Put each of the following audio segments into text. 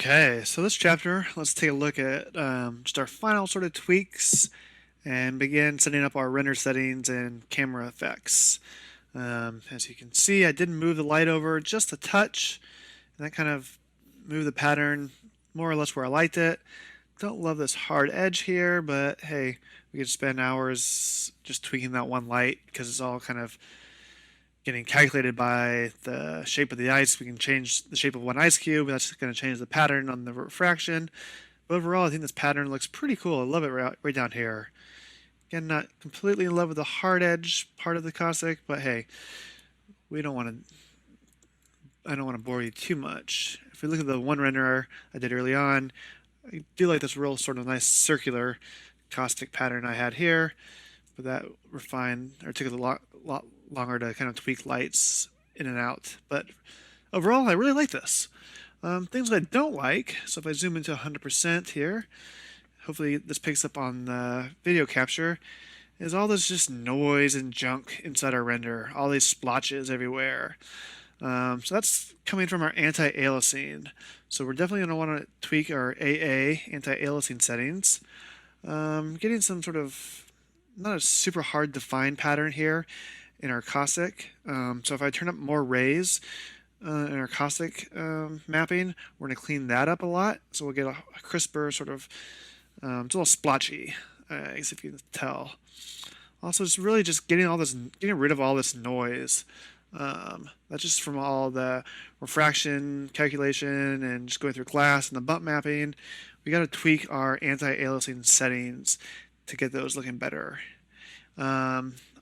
Okay, so this chapter, let's take a look at just our final sort of tweaks and begin setting up our render settings and camera effects. As you can see, I did move the light over just a touch, and that kind of moved the pattern more or less where I liked it. Don't love this hard edge here, but hey, we could spend hours just tweaking that one light because it's all kind of getting calculated by the shape of the ice. We can change the shape of one ice cube. That's going to change the pattern on the refraction. But overall, I think this pattern looks pretty cool. I love it right down here. Again, not completely in love with the hard edge part of the caustic, but hey, we don't want to. I don't want to bore you too much. If we look at the one renderer I did early on, I do like this real sort of nice circular caustic pattern I had here, but that refined or took a lot longer to kind of tweak lights in and out. But overall, I really like this. Things that I don't like, so if I zoom into 100% here, hopefully this picks up on the video capture, is all this just noise and junk inside our render, all these splotches everywhere. So that's coming from our anti-aliasing. So we're definitely going to want to tweak our AA anti-aliasing settings. Getting some sort of not a super hard defined pattern here in our caustic. So if I turn up more rays in our caustic mapping, we're going to clean that up a lot. So we'll get a crisper sort of, it's a little splotchy, I guess if you can tell. Also, it's really just getting rid of all this noise. That's just from all the refraction calculation and just going through glass and the bump mapping. We got to tweak our anti-aliasing settings to get those looking better.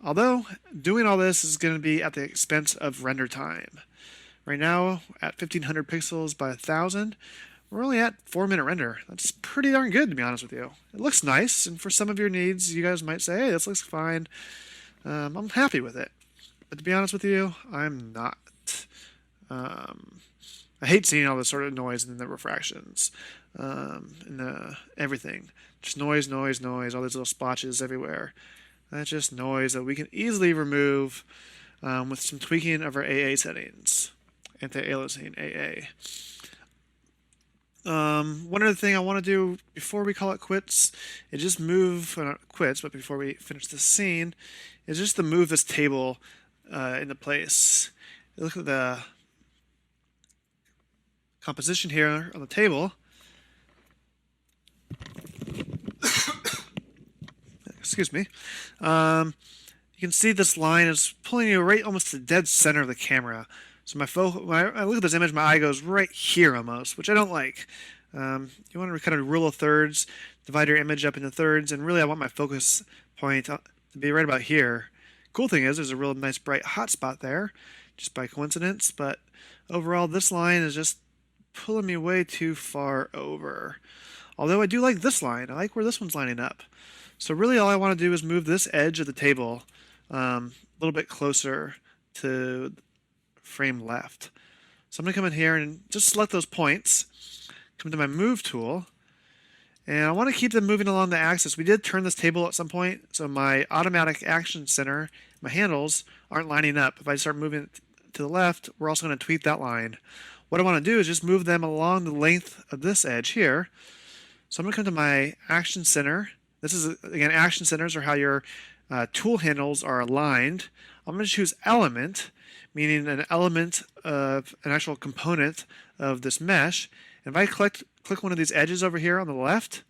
Although doing all this is going to be at the expense of render time. Right now, at 1500 pixels by 1000, we're only at 4-minute render. That's pretty darn good, to be honest with you. It looks nice, and for some of your needs, you guys might say, hey, this looks fine. I'm happy with it. But to be honest with you, I'm not. I hate seeing all this sort of noise in the refractions, and everything. Just noise, noise, noise, all these little splotches everywhere. That's just noise that we can easily remove with some tweaking of our AA settings. Anti-aliasing AA. One other thing I want to do before we call it quits is just move, not quits, but before we finish the scene, is just to move this table into place. Look at the composition here on the table. Excuse me. You can see this line is pulling you right almost to the dead center of the camera. So when I look at this image, my eye goes right here almost, which I don't like. You want to kind of rule of thirds, divide your image up into thirds, and really I want my focus point to be right about here. Cool thing is there's a real nice bright hot spot there, just by coincidence, but overall this line is just pulling me way too far over. Although I do like this line. I like where this one's lining up. So really all I want to do is move this edge of the table a little bit closer to frame left. So I'm going to come in here and just select those points, come to my move tool, and I want to keep them moving along the axis. We did turn this table at some point, so my automatic action center, my handles, aren't lining up. If I start moving to the left, we're also going to tweak that line. What I want to do is just move them along the length of this edge here. So I'm going to come to my action center. This is, again, action centers are how your tool handles are aligned. I'm going to choose element, meaning an element of an actual component of this mesh. And if I click one of these edges over here on the left,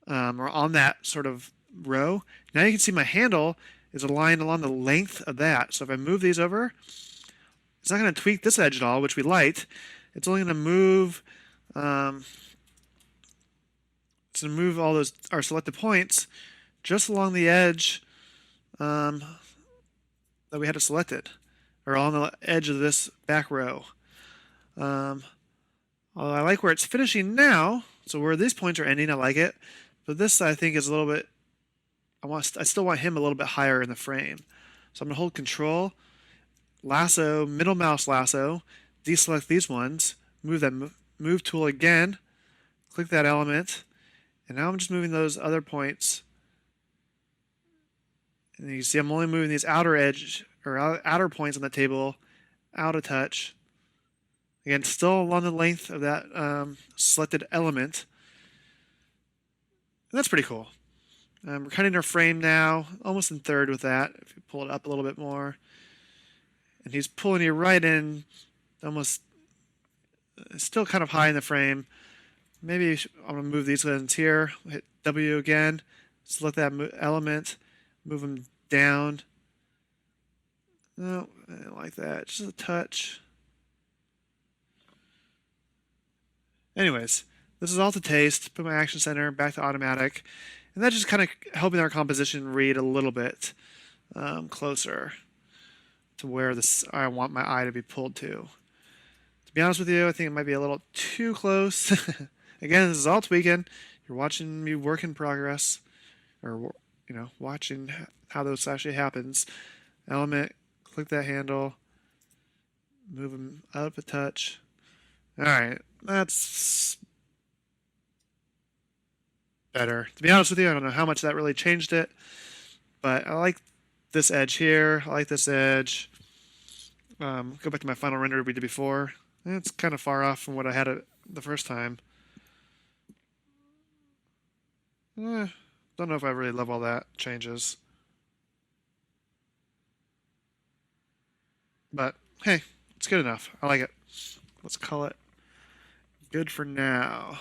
or on that sort of row, now you can see my handle is aligned along the length of that. So if I move these over, it's not going to tweak this edge at all, which we liked. It's only going to move all those our selected points just along the edge that we had it selected, or on the edge of this back row. Although I like where it's finishing now, so where these points are ending, I like it. But this, I think, is a little bit. I still want him a little bit higher in the frame. So I'm gonna hold Control, lasso, middle mouse lasso, deselect these ones, move that move tool again, click that element, and now I'm just moving those other points. And you can see I'm only moving these outer edge or outer points on the table out a touch. Again, still along the length of that selected element. And that's pretty cool. We're cutting our frame now, almost in third with that. If you pull it up a little bit more. And he's pulling you right in, almost still kind of high in the frame. Maybe I'm going to move these ones here. Hit W again. Select that element. Move them down. No, I don't like that. Just a touch. Anyways, this is all to taste. Put my action center back to automatic. And that's just kind of helping our composition read a little bit closer to where I want my eye to be pulled to. To be honest with you, I think it might be a little too close. Again, this is all tweaking. You're watching me work in progress, or watching how this actually happens. Element, click that handle, move them up a touch. All right, that's better. To be honest with you, I don't know how much that really changed it, but I like this edge here. I like this edge. Go back to my final render we did before. It's kind of far off from what I had it the first time. Don't know if I really love all that changes. But hey, it's good enough. I like it. Let's call it good for now.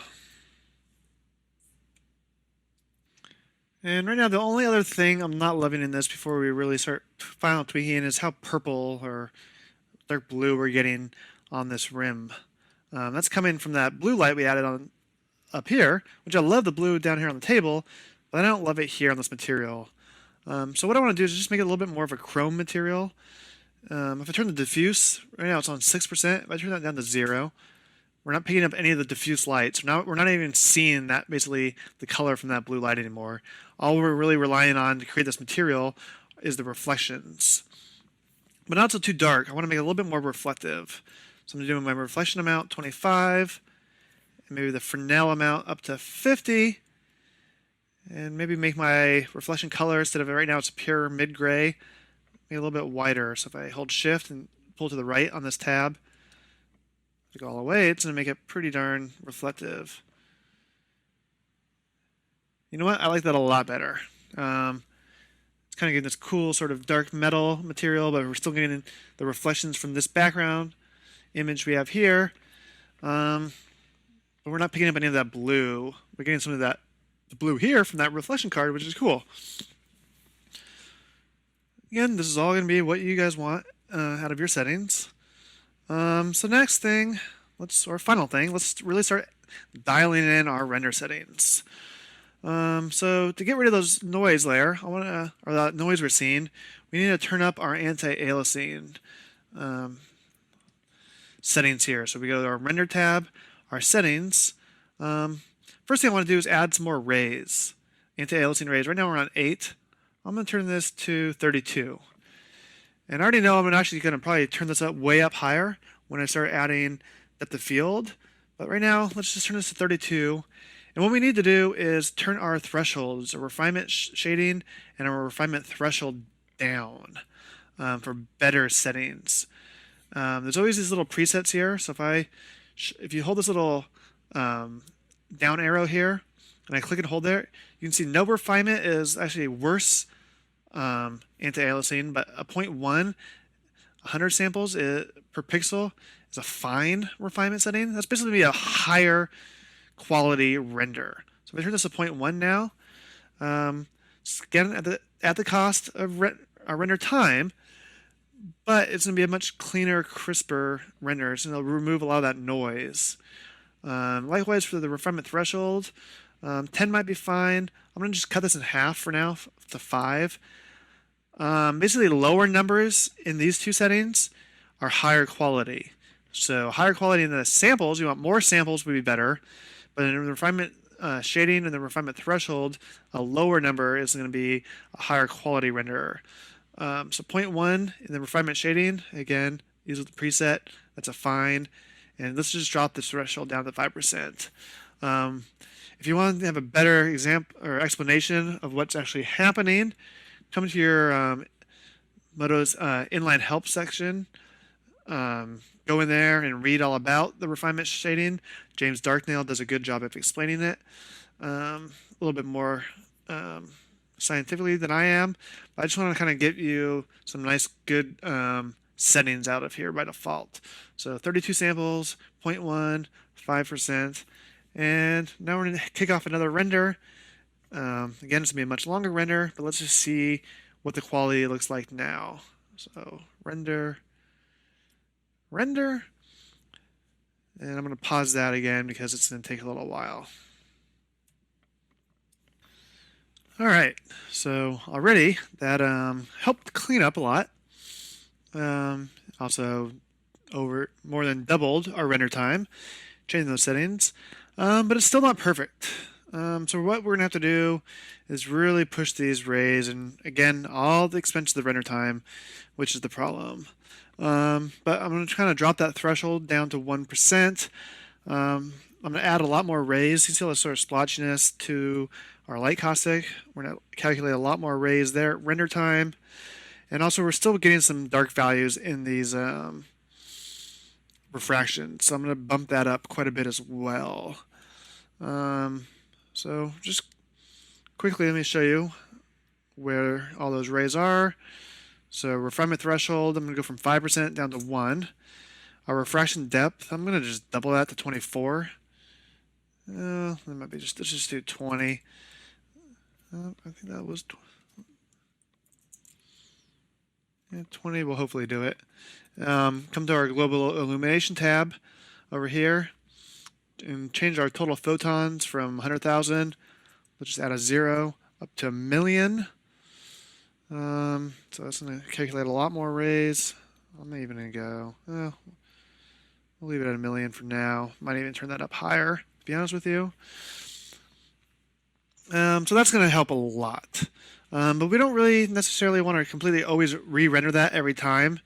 And right now, the only other thing I'm not loving in this before we really start final tweaking is how purple or dark blue we're getting on this rim. That's coming from that blue light we added on up here, which I love the blue down here on the table, but I don't love it here on this material. So what I want to do is just make it a little bit more of a chrome material. If I turn the diffuse, right now it's on 6%. If I turn that down to 0, we're not picking up any of the diffuse lights. We're not even seeing that, basically, the color from that blue light anymore. All we're really relying on to create this material is the reflections. But not so too dark. I want to make it a little bit more reflective. So I'm doing my reflection amount 25, and maybe the Fresnel amount up to 50, and maybe make my reflection color, instead of right now it's pure mid-gray, make it a little bit wider. So if I hold shift and pull to the right on this tab, go all the way, it's going to make it pretty darn reflective. You know what? I like that a lot better. It's kind of getting this cool sort of dark metal material, but we're still getting the reflections from this background image we have here. But we're not picking up any of that blue. We're getting some of the blue here from that reflection card, which is cool. Again, this is all going to be what you guys want out of your settings. So next thing, final thing, let's really start dialing in our render settings. So to get rid of those noise layer, or that noise we're seeing, we need to turn up our anti-aliasing settings here. So we go to our render tab, our settings. First thing I want to do is add some more rays, anti-aliasing rays. Right now we're on 8. I'm going to turn this to 32. And I already know I'm actually going to probably turn this up way up higher when I start adding depth of field. But right now, let's just turn this to 32. And what we need to do is turn our thresholds, our refinement shading, and our refinement threshold down for better settings. There's always these little presets here. So if you hold this little down arrow here, and I click and hold there, you can see no refinement is actually worse anti-aliasing, but a 0.1, 100 samples per pixel is a fine refinement setting. That's basically a higher quality render. So if I turn this to 0.1 now, again at the cost of our render time, but it's going to be a much cleaner, crisper render. So it'll remove a lot of that noise. Likewise for the refinement threshold, 10 might be fine. I'm going to just cut this in half for now to 5. Basically, lower numbers in these two settings are higher quality. So higher quality in the samples, you want more samples would be better. But in the refinement shading and the refinement threshold, a lower number is going to be a higher quality renderer. So 0.1 in the refinement shading, again, use the preset. That's a fine. And let's just drop this threshold down to 5%. If you want to have a better example or explanation of what's actually happening, come to your Modo's inline help section go in there and read all about the refinement shading, James Darknail does a good job of explaining it a little bit more scientifically than I am. But I just want to kind of get you some nice, good settings out of here by default. So 32 samples, 0.1, 5%. And now we're going to kick off another render. Again, it's going to be a much longer render, but let's just see what the quality looks like now. So render, and I'm going to pause that again because it's going to take a little while. All right, so already that helped clean up a lot. Also more than doubled our render time, changing those settings, but it's still not perfect. So what we're gonna have to do is really push these rays, and again, all the expense of the render time, which is the problem. But I'm gonna kind of drop that threshold down to 1%. I'm gonna add a lot more rays. You see all the sort of splotchiness to our light caustic. We're gonna calculate a lot more rays there, render time, and also we're still getting some dark values in these refractions. So I'm gonna bump that up quite a bit as well. So just quickly, let me show you where all those rays are. So refinement threshold, I'm going to go from 5% down to 1. Our refraction depth, I'm going to just double that to 24. That might be let's just do 20. I think that was 20 will hopefully do it. Come to our global illumination tab over here and change our total photons from 100,000. Let's just add a 0 up to 1,000,000. So that's going to calculate a lot more rays. I'm even going to go, we'll leave it at 1,000,000 for now. Might even turn that up higher, to be honest with you. So that's going to help a lot. But we don't really necessarily want to completely always re-render that every time.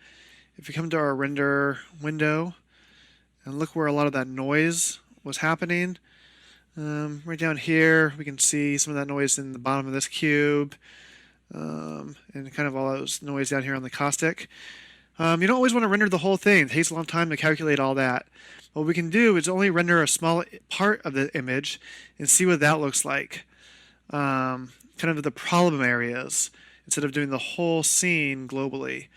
If you come to our render window and look where a lot of that noise was happening, right down here we can see some of that noise in the bottom of this cube, and kind of all those noise down here on the caustic. You don't always want to render the whole thing. It takes a long time to calculate all that. What we can do is only render a small part of the image and see what that looks like. Kind of the problem areas instead of doing the whole scene globally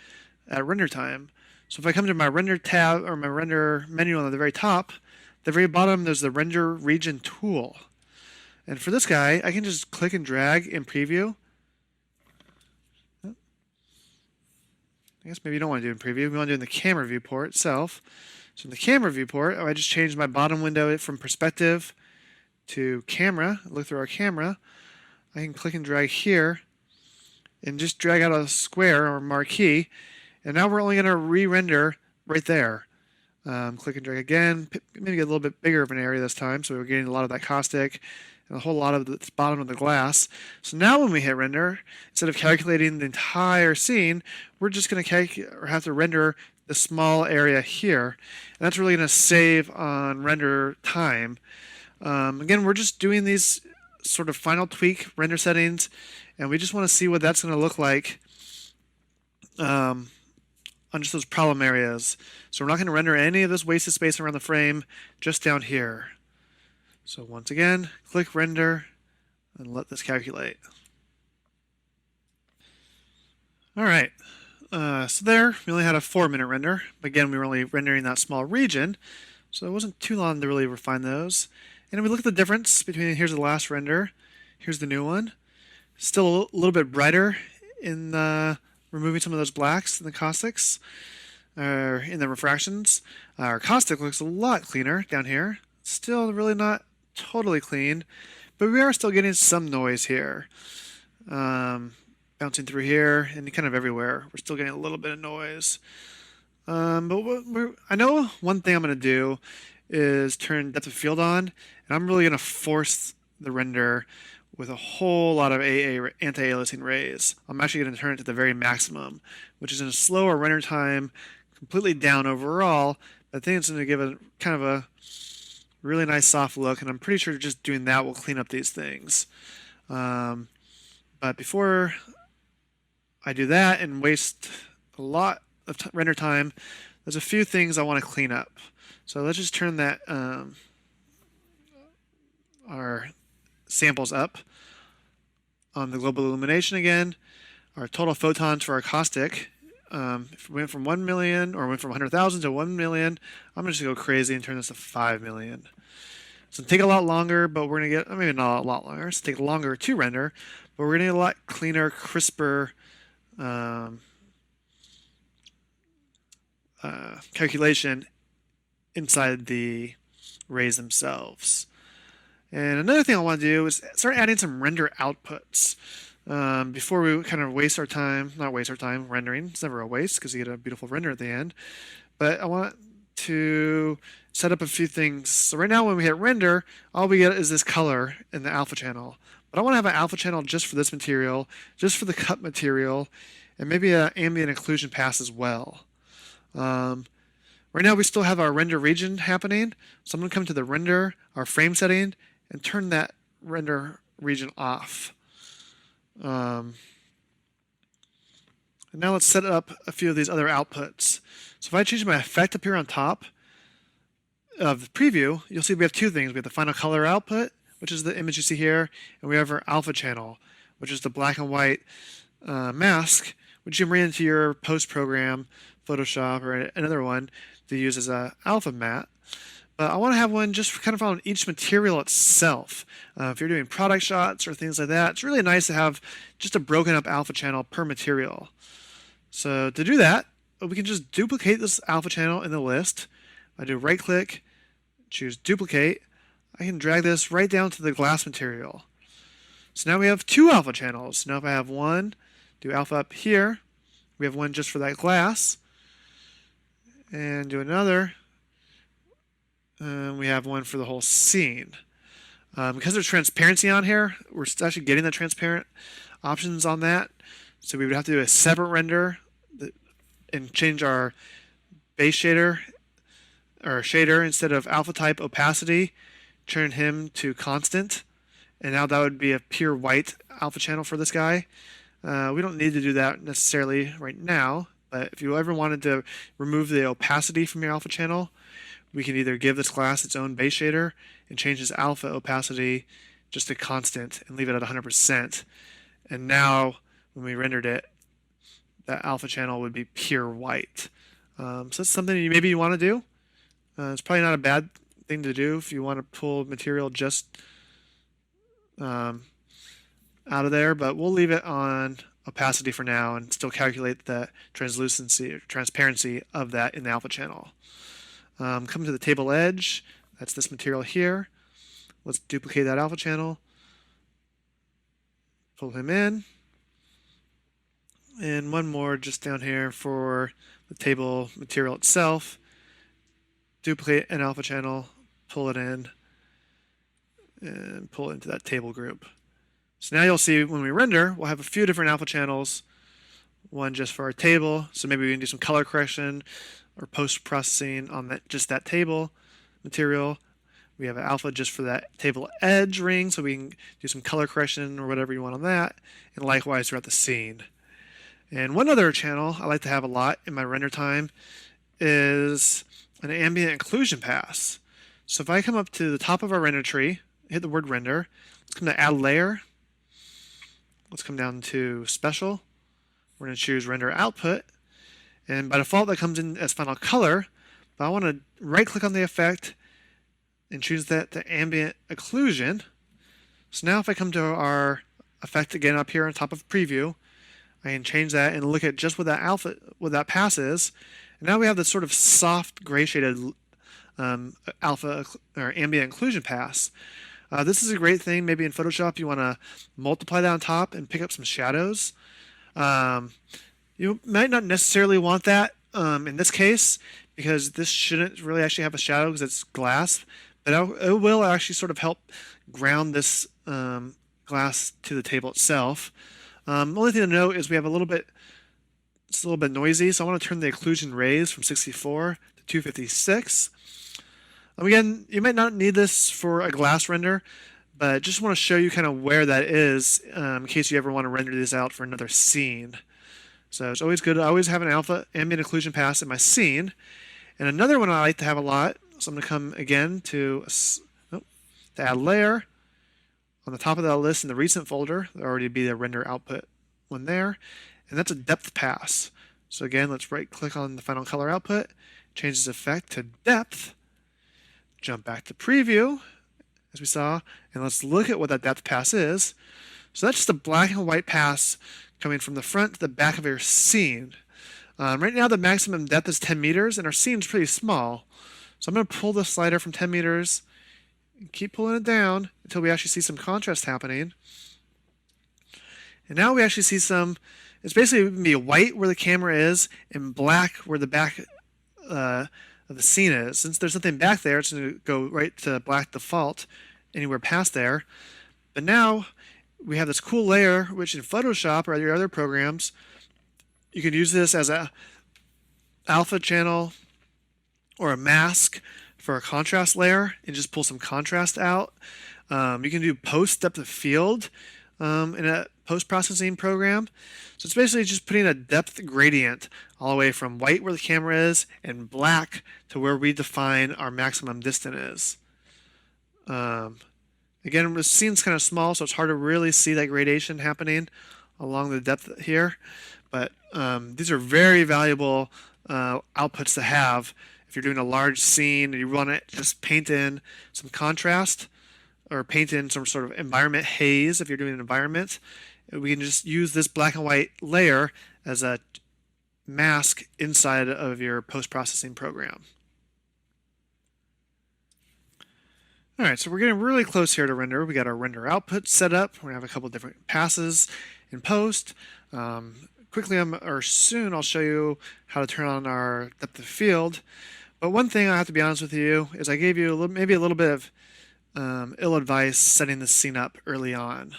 at render time. So if I come to my render tab or my render menu on the very top, the very bottom there's the render region tool. And for this guy, I can just click and drag in preview. I guess maybe you don't want to do it in preview. We want to do it in the camera viewport itself. So in the camera viewport, I just changed my bottom window from perspective to camera. Look through our camera. I can click and drag here and just drag out a square or marquee. And now we're only going to re-render right there. Click and drag again. Maybe get a little bit bigger of an area this time, so we're getting a lot of that caustic and a whole lot of the bottom of the glass. So now when we hit render, instead of calculating the entire scene, we're just going to have to render the small area here. And that's really going to save on render time. Again, we're just doing these sort of final tweak render settings, and we just want to see what that's going to look like on just those problem areas. So we're not going to render any of this wasted space around the frame, just down here. So once again, click render and let this calculate. All right, so there we only had a 4-minute render. Again, we were only rendering that small region, so it wasn't too long to really refine those. And we look at the difference between here's the last render, here's the new one. Still a little bit brighter in removing some of those blacks in the caustics, in the refractions. Our caustic looks a lot cleaner down here. Still really not totally clean, but we are still getting some noise here. Bouncing through here and kind of everywhere. We're still getting a little bit of noise. But I know one thing I'm going to do is turn depth of field on, and I'm really going to force the render with a whole lot of anti-aliasing rays. I'm actually going to turn it to the very maximum, which is going to slow our render time completely down overall. I think it's going to give it kind of a really nice soft look, and I'm pretty sure just doing that will clean up these things. But before I do that and waste a lot of render time, there's a few things I want to clean up. So let's just turn that our samples up on the global illumination again. Our total photons for our caustic, if we went from 1 million or went from 100,000 to 1 million, I'm just going to go crazy and turn this to 5 million. So it'll take a lot longer, but we're going to get, maybe not a lot longer, it's take longer to render, but we're going to get a lot cleaner, crisper calculation inside the rays themselves. And another thing I want to do is start adding some render outputs. Before we kind of waste our time, not waste our time rendering, it's never a waste because you get a beautiful render at the end, but I want to set up a few things. So right now when we hit render, all we get is this color in the alpha channel. But I want to have an alpha channel just for this material, just for the cut material, and maybe an ambient occlusion pass as well. Right now we still have our render region happening, so I'm going to come to the render, our frame setting, and turn that render region off. And now let's set up a few of these other outputs. So if I change my effect up here on top of the preview, you'll see we have two things. We have the final color output, which is the image you see here, and we have our alpha channel, which is the black and white mask, which you can bring into your post program, Photoshop, or another one to use as a alpha matte. But I want to have one just kind of on each material itself. If you're doing product shots or things like that, it's really nice to have just a broken up alpha channel per material. So to do that, we can just duplicate this alpha channel in the list. I do right click, choose duplicate. I can drag this right down to the glass material. So now we have two alpha channels. Now if I have one, do alpha up here, we have one just for that glass, and do another. We have one for the whole scene. Because there's transparency on here, we're actually getting the transparent options on that. So we would have to do a separate render and change our base shader or shader instead of alpha type opacity, turn him to constant. And now that would be a pure white alpha channel for this guy. We don't need to do that necessarily right now, but if you ever wanted to remove the opacity from your alpha channel, we can either give this glass its own base shader and change its alpha opacity just to constant and leave it at 100%. And now when we rendered it, that alpha channel would be pure white. So that's something maybe you want to do. It's probably not a bad thing to do if you want to pull material just out of there, but we'll leave it on opacity for now and still calculate the translucency or transparency of that in the alpha channel. Come to the table edge, that's this material here. Let's duplicate that alpha channel, pull him in, and one more just down here for the table material itself. Duplicate an alpha channel, pull it in, and pull it into that table group. So now you'll see when we render, we'll have a few different alpha channels, one just for our table, so maybe we can do some color correction or post-processing on just that table material. We have an alpha just for that table edge ring, so we can do some color correction or whatever you want on that, and likewise throughout the scene. And one other channel I like to have a lot in my render time is an ambient occlusion pass. So if I come up to the top of our render tree, hit the word render, let's come to add layer, let's come down to special, we're going to choose render output, and by default that comes in as final color, but I want to right click on the effect and choose that to ambient occlusion. So now if I come to our effect again up here on top of preview, I can change that and look at just what that pass is. And now we have this sort of soft gray shaded alpha or ambient occlusion pass. This is a great thing. Maybe in Photoshop you want to multiply that on top and pick up some shadows. You might not necessarily want that in this case because this shouldn't really actually have a shadow because it's glass, but it will actually sort of help ground this glass to the table itself. The only thing to note is we have it's a little bit noisy, so I want to turn the occlusion rays from 64 to 256. Again, you might not need this for a glass render, but just want to show you kind of where that is in case you ever want to render this out for another scene. So it's always good to always have an alpha ambient occlusion pass in my scene. And another one I like to have a lot, so I'm going to come again to add layer on the top of that list in the recent folder. There'll already be the render output one there, and that's a depth pass. So again, let's right click on the final color output, change this effect to depth, jump back to preview as we saw, and let's look at what that depth pass is. So that's just a black and white pass coming from the front to the back of your scene. Right now the maximum depth is 10 meters and our scene's pretty small. So I'm going to pull the slider from 10 meters and keep pulling it down until we actually see some contrast happening. And now we actually see it's basically going to be white where the camera is and black where the back of the scene is. Since there's nothing back there, it's going to go right to black default anywhere past there. But now we have this cool layer, which in Photoshop or your other programs, you can use this as a alpha channel or a mask for a contrast layer and just pull some contrast out. You can do post depth of field in a post-processing program. So it's basically just putting a depth gradient all the way from white where the camera is and black to where we define our maximum distance is. Again, the scene's kind of small, so it's hard to really see that gradation happening along the depth here. But these are very valuable outputs to have if you're doing a large scene and you want to just paint in some contrast or paint in some sort of environment haze. If you're doing an environment, we can just use this black and white layer as a mask inside of your post-processing program. All right, so we're getting really close here to render. We got our render output set up. We're gonna have a couple different passes in post. Quickly, soon I'll show you how to turn on our depth of field. But one thing I have to be honest with you is I gave you maybe a little bit of ill advice setting this scene up early on.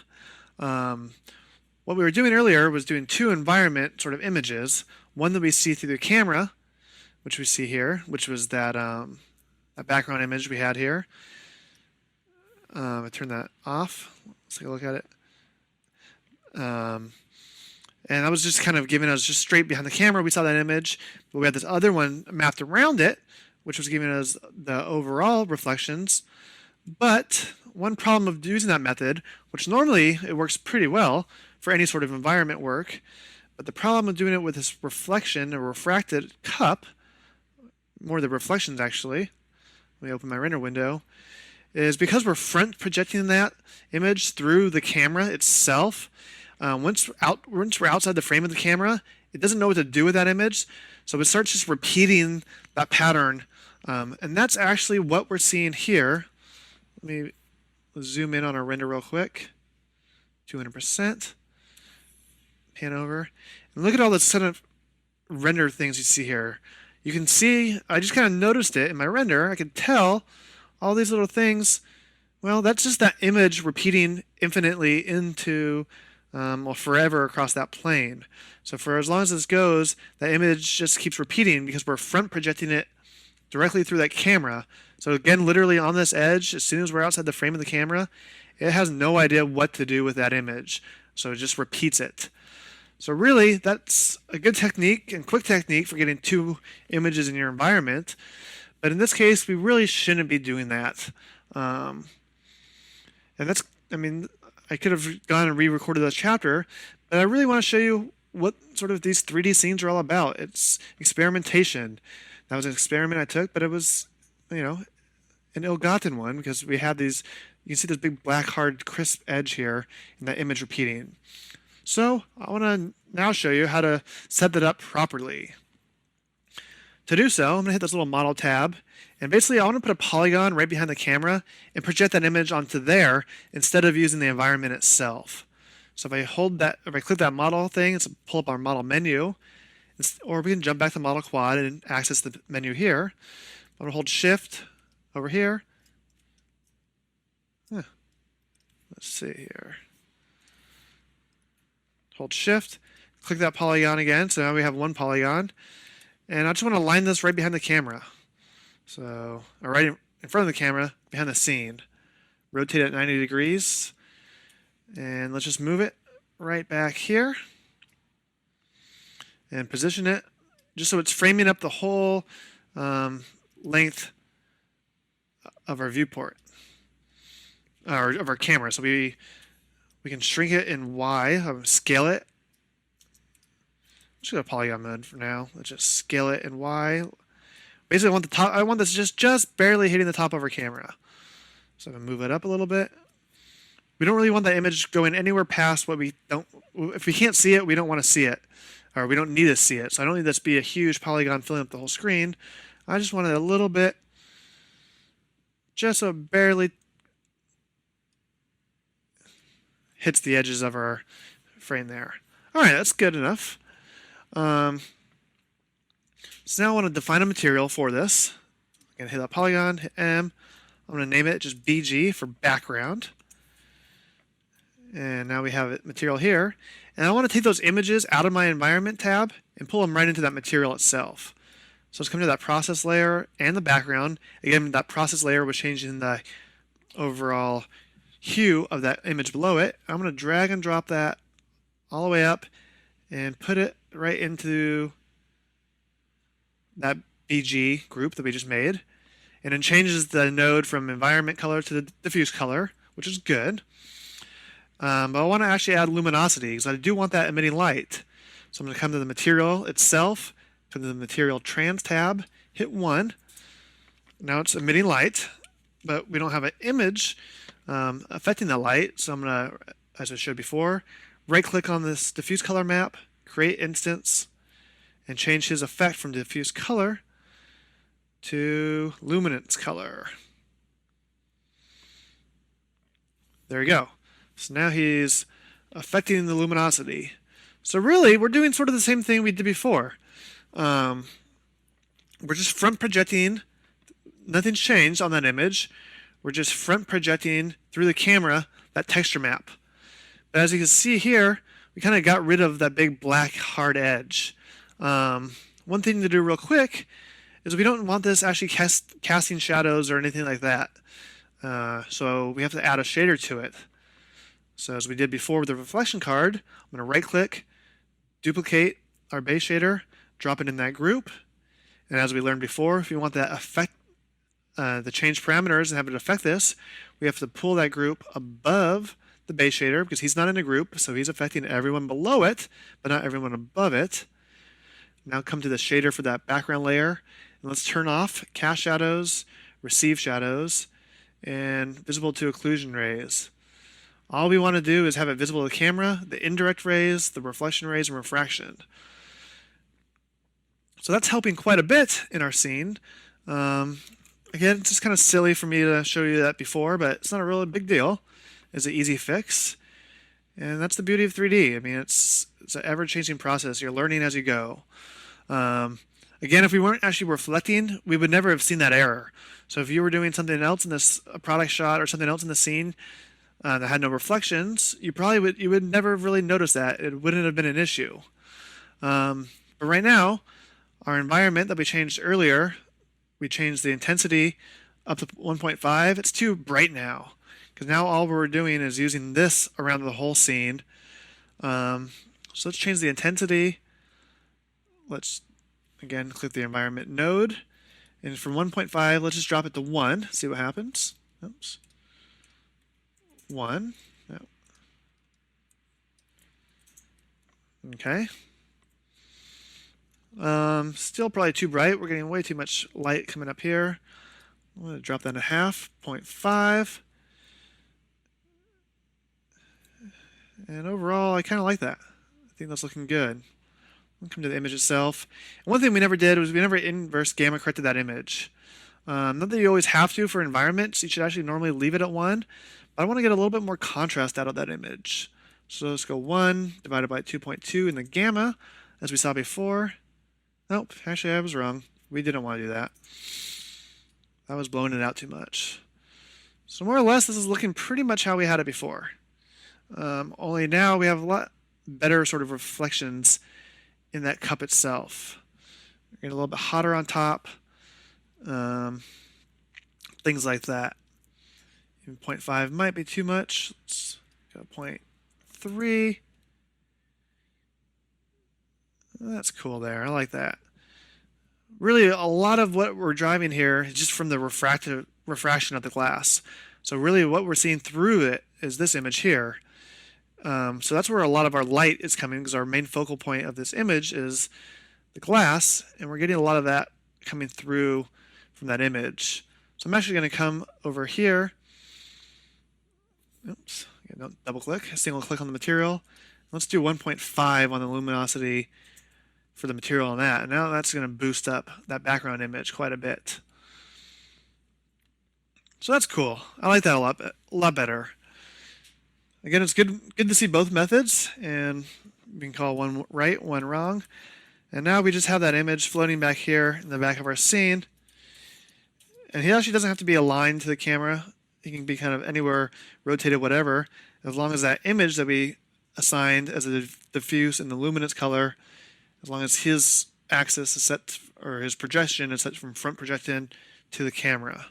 What we were doing earlier was doing two environment sort of images. One that we see through the camera, which we see here, which was that background image we had here. I turned that off. Let's take a look at it. And that was just kind of giving us just straight behind the camera. We saw that image, but we had this other one mapped around it, which was giving us the overall reflections. But one problem of using that method, which normally it works pretty well for any sort of environment work, but the problem of doing it with this reflection, a refracted cup, more the reflections actually, let me open my render window, is because we're front projecting that image through the camera itself. Once we're outside the frame of the camera, it doesn't know what to do with that image, so it starts just repeating that pattern, and that's actually what we're seeing here. Let me zoom in on our render real quick. 200%. Pan over, and look at all the set of render things you see here. You can see, I just kind of noticed it in my render. I could tell all these little things. Well, that's just that image repeating infinitely into forever across that plane. So for as long as this goes, that image just keeps repeating because we're front projecting it directly through that camera. So again, literally on this edge, as soon as we're outside the frame of the camera, it has no idea what to do with that image. So it just repeats it. So really, that's a good technique and quick technique for getting two images in your environment. But in this case, we really shouldn't be doing that. And that's, I mean, I could have gone and re-recorded this chapter, but I really want to show you what sort of these 3D scenes are all about. It's experimentation. That was an experiment I took, but it was, you know, an ill-gotten one because we had these, you can see this big black, hard, crisp edge here and that image repeating. So I want to now show you how to set that up properly. To do so, I'm going to hit this little model tab, and basically I want to put a polygon right behind the camera and project that image onto there instead of using the environment itself. So if I click that model thing, it's pull up our model menu, or we can jump back to model quad and access the menu here. I'm going to hold shift over here. Let's see here. Hold shift, click that polygon again, so now we have one polygon. And I just want to line this right behind the camera. So, or right in front of the camera, behind the scene. Rotate it 90 degrees. And let's just move it right back here. and position it just so it's framing up the whole length of our viewport, or of our camera. So we can shrink it in Y, scale it. I'm just gonna polygon mode for now. Let's just scale it in Y. Basically, I want this just barely hitting the top of our camera. So I'm gonna move it up a little bit. We don't really want that image going anywhere past what we don't. If we can't see it, we don't want to see it, or we don't need to see it. So I don't need this to be a huge polygon filling up the whole screen. I just want it a little bit, just so it barely hits the edges of our frame there. All right, that's good enough. So now I want to define a material for this. I'm going to hit that polygon, hit M. I'm going to name it just BG for background. And now we have a material here. And I want to take those images out of my environment tab and pull them right into that material itself. So let's come to that process layer and the background. Again, that process layer was changing the overall hue of that image below it. I'm going to drag and drop that all the way up and put it right into that BG group that we just made. And it changes the node from environment color to the diffuse color, which is good. But I want to actually add luminosity because I do want that emitting light. So I'm going to come to the material itself, come to the material trans tab, hit 1. Now it's emitting light, but we don't have an image affecting that light. So I'm going to, as I showed before, right click on this diffuse color map, create instance, and change his effect from diffuse color to luminance color. There we go. So now he's affecting the luminosity. So really, we're doing sort of the same thing we did before. We're just front projecting. Nothing's changed on that image. We're just front projecting through the camera that texture map. But as you can see here, we kind of got rid of that big black hard edge. One thing to do real quick is we don't want this actually casting shadows or anything like that. So we have to add a shader to it. So as we did before with the reflection card, I'm going to right click, duplicate our base shader, drop it in that group. And as we learned before, if you want that affect the change parameters and have it affect this, we have to pull that group above the base shader because he's not in a group, so he's affecting everyone below it, but not everyone above it. Now come to the shader for that background layer, and let's turn off cast shadows, receive shadows, and visible to occlusion rays. All we want to do is have it visible to the camera, the indirect rays, the reflection rays, and refraction. So that's helping quite a bit in our scene. Again, it's just kind of silly for me to show you that before, but it's not a really big deal. It's an easy fix. And that's the beauty of 3D. I mean, it's an ever-changing process. You're learning as you go. Again, if we weren't actually reflecting, we would never have seen that error. So if you were doing something else in this product shot or something else in the scene that had no reflections, you would never really notice that. It wouldn't have been an issue. But right now, our environment that we changed earlier, we changed the intensity up to 1.5. It's too bright now because now all we're doing is using this around the whole scene. So let's change the intensity. Let's again click the environment node, and from 1.5, let's just drop it to 1. See what happens. Oops. 1. No. Okay. Still probably too bright. We're getting way too much light coming up here. I'm going to drop that to half, 0.5. And overall, I kind of like that. I think that's looking good. We'll come to the image itself. And one thing we never did was we never inverse gamma corrected that image. Not that you always have to for environments. You should actually normally leave it at 1. But I want to get a little bit more contrast out of that image. So let's go 1 divided by 2.2 in the gamma, as we saw before. Nope, actually I was wrong. We didn't want to do that. I was blowing it out too much. So more or less, this is looking pretty much how we had it before. Only now we have a lot better sort of reflections in that cup itself. We're getting a little bit hotter on top. Things like that. Even 0.5 might be too much. Let's go 0.3. That's cool there. I like that. Really, a lot of what we're driving here is just from the refraction of the glass. So really what we're seeing through it is this image here. So that's where a lot of our light is coming, because our main focal point of this image is the glass, and we're getting a lot of that coming through from that image. So I'm actually going to come over here. Oops, double click, single click on the material. Let's do 1.5 on the luminosity for the material on that. And now that's going to boost up that background image quite a bit. So that's cool. I like that a lot better. Again, it's good to see both methods, and we can call one right, one wrong. And now we just have that image floating back here in the back of our scene. And he actually doesn't have to be aligned to the camera. He can be kind of anywhere, rotated, whatever, as long as that image that we assigned as a diffuse in the luminance color, as long as his axis is set, or his projection is set from front projection to the camera.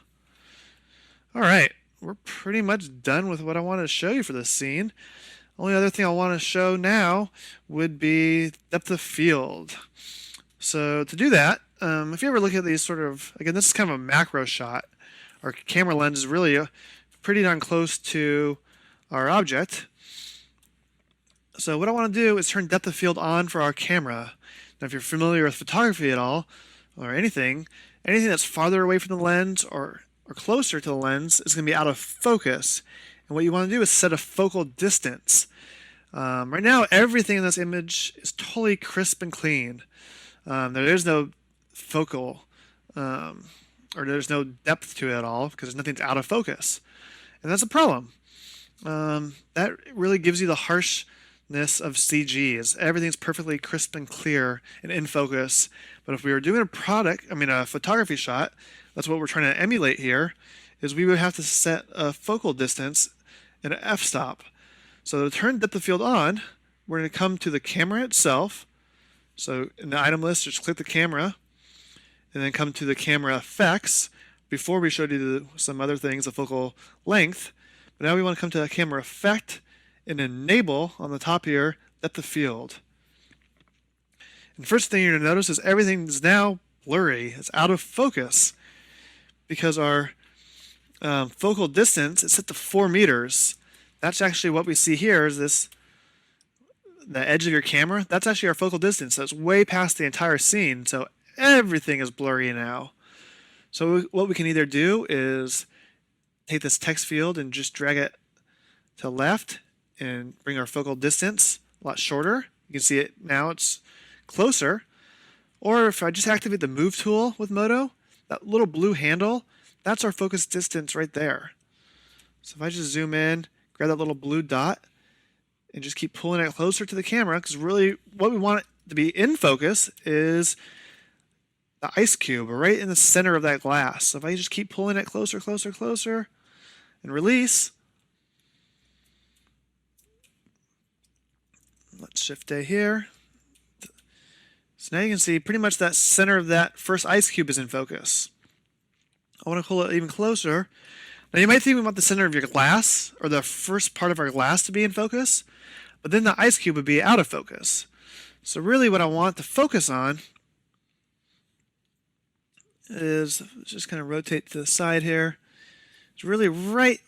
All right, we're pretty much done with what I wanted to show you for this scene. Only other thing I want to show now would be depth of field. So to do that, if you ever look at these sort of, again, this is kind of a macro shot. Our camera lens is really pretty darn close to our object. So what I want to do is turn depth of field on for our camera. Now, if you're familiar with photography at all, or anything that's farther away from the lens or closer to the lens is going to be out of focus. And what you want to do is set a focal distance. Right now, everything in this image is totally crisp and clean. There is no focal, or there's no depth to it at all, because nothing's out of focus. And that's a problem. That really gives you the harshness of CG. Everything's perfectly crisp and clear and in focus. But if we were doing a photography shot, that's what we're trying to emulate here, is we would have to set a focal distance and an f-stop. So to turn depth of field on, we're going to come to the camera itself. So in the item list, just click the camera, and then come to the camera effects. Before we showed you some other things, the focal length. But now we want to come to the camera effect and enable on the top here, depth of field. And first thing you're going to notice is everything is now blurry. It's out of focus, because our focal distance is set to 4 meters. That's actually what we see here is the edge of your camera. That's actually our focal distance. So it's way past the entire scene. So everything is blurry now. So what we can either do is take this text field and just drag it to left and bring our focal distance a lot shorter. You can see it now, it's closer. Or if I just activate the move tool with Modo, that little blue handle, that's our focus distance right there. So if I just zoom in, grab that little blue dot, and just keep pulling it closer to the camera, because really what we want it to be in focus is the ice cube right in the center of that glass. So if I just keep pulling it closer, closer, closer, and release, let's shift A here. So now you can see pretty much that center of that first ice cube is in focus. I want to pull it even closer. Now you might think we want the center of your glass, or the first part of our glass, to be in focus, but then the ice cube would be out of focus. So really what I want to focus on is, just kind of rotate to the side here. It's really right,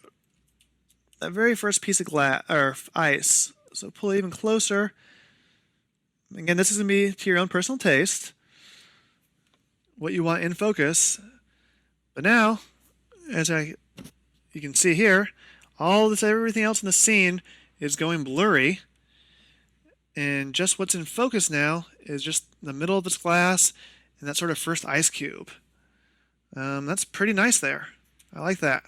that very first piece of glass, or ice. So pull it even closer. Again, this is going to be to your own personal taste, what you want in focus. But now, you can see here, everything else in the scene is going blurry. And just what's in focus now is just the middle of this glass and that sort of first ice cube. That's pretty nice there. I like that.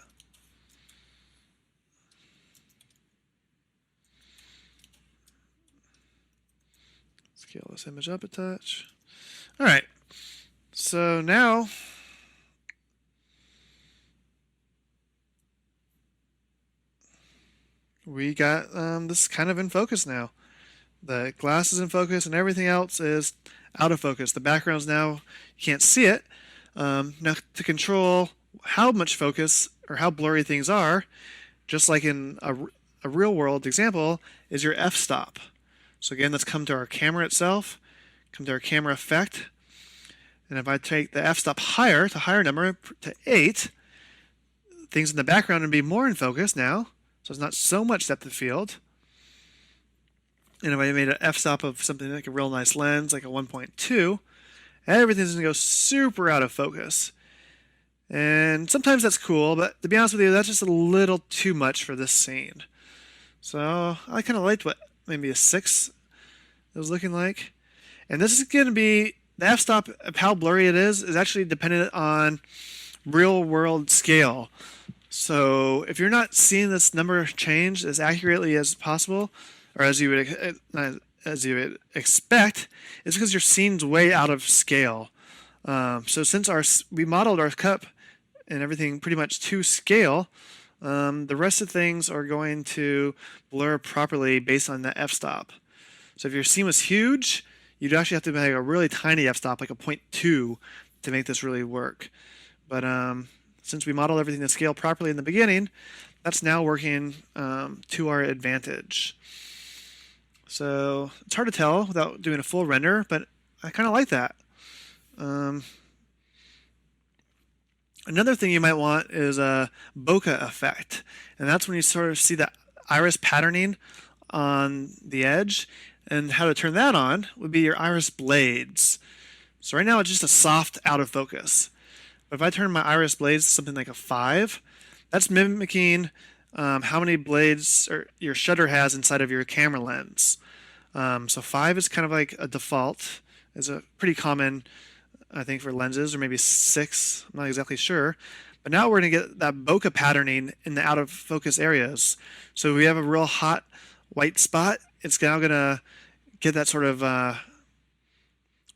Scale this image up a touch. All right. So now we got this kind of in focus now. The glass is in focus and everything else is out of focus. The background's now, you can't see it. Now to control how much focus or how blurry things are, just like in a real world example, is your f-stop. So again, let's come to our camera itself, come to our camera effect, and if I take the f-stop higher, to higher number, to 8, things in the background would be more in focus now, so it's not so much depth of field. And if I made an f-stop of something like a real nice lens, like a 1.2, everything's going to go super out of focus. And sometimes that's cool, but to be honest with you, that's just a little too much for this scene. So I kind of liked what maybe a 6 it was looking like. And this is going to be, the f-stop of how blurry it is actually dependent on real world scale. So if you're not seeing this number change as accurately as possible, or as you would expect, it's because your scene's way out of scale. So since we modeled our cup and everything pretty much to scale, the rest of things are going to blur properly based on that f-stop. So if your scene was huge, you'd actually have to make a really tiny f-stop, like a 0.2, to make this really work. But since we modeled everything to scale properly in the beginning, that's now working to our advantage. So it's hard to tell without doing a full render, but I kind of like that. Another thing you might want is a bokeh effect, and that's when you sort of see the iris patterning on the edge, and how to turn that on would be your iris blades. So right now it's just a soft out of focus, but if I turn my iris blades to something like a 5, that's mimicking how many blades your shutter has inside of your camera lens. So 5 is kind of like a default, is a pretty common, I think, for lenses, or maybe 6, I'm not exactly sure. But now we're going to get that bokeh patterning in the out of focus areas. So if we have a real hot white spot, it's now going to get that sort of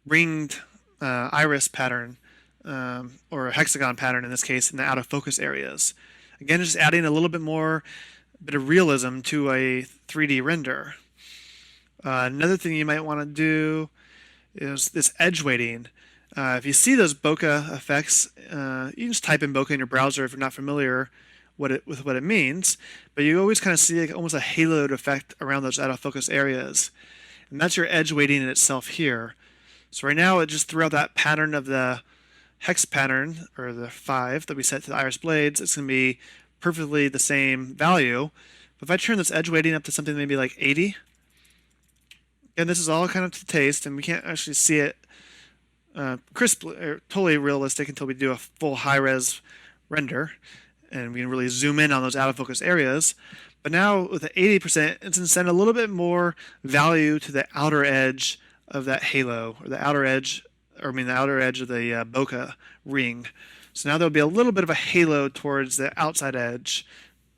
ringed iris pattern, or a hexagon pattern in this case, in the out of focus areas. Again, just adding a little bit of realism to a 3D render. Another thing you might want to do is this edge weighting. If you see those bokeh effects, you can just type in bokeh in your browser if you're not familiar with what it means, but you always kind of see like almost a haloed effect around those out of focus areas. And that's your edge weighting in itself here. So right now it just threw out that pattern of the hex pattern, or the 5 that we set to the iris blades. It's going to be perfectly the same value. But if I turn this edge weighting up to something maybe like 80, and this is all kind of to taste, and we can't actually see it crisp or totally realistic until we do a full high-res render, and we can really zoom in on those out-of-focus areas. But now with the 80%, it's going to send a little bit more value to the outer edge of that halo, or the outer edge, or the outer edge of the bokeh ring. So now there'll be a little bit of a halo towards the outside edge,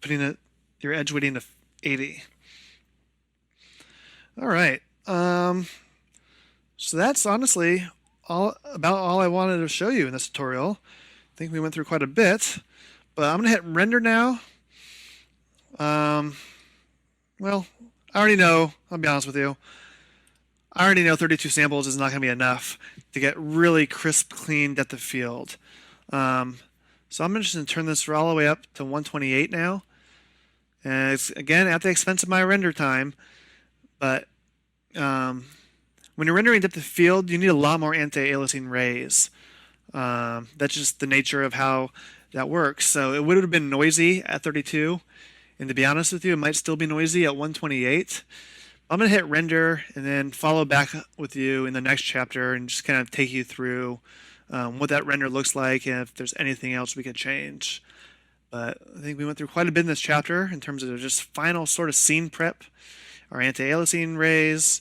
putting your edge weighting to 80. All right. So that's honestly all I wanted to show you in this tutorial. I think we went through quite a bit, but I'm gonna hit render now. Well, I already know, I'll be honest with you, I already know 32 samples is not gonna be enough to get really crisp, clean depth of field. So I'm just gonna turn this all the way up to 128 now. And it's, again, at the expense of my render time, but when you're rendering depth of field, you need a lot more anti-aliasing rays. That's just the nature of how that works. So it would have been noisy at 32, and to be honest with you, it might still be noisy at 128. I'm going to hit render and then follow back with you in the next chapter and just kind of take you through what that render looks like and if there's anything else we could change. But I think we went through quite a bit in this chapter in terms of just final sort of scene prep, our anti-aliasing rays,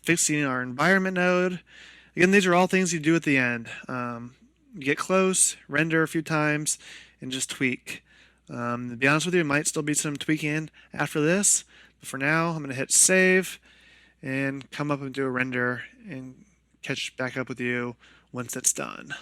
fixing our environment node. Again, these are all things you do at the end. You get close, render a few times, and just tweak. To be honest with you, it might still be some tweaking after this, but for now, I'm going to hit save and come up and do a render and catch back up with you once it's done.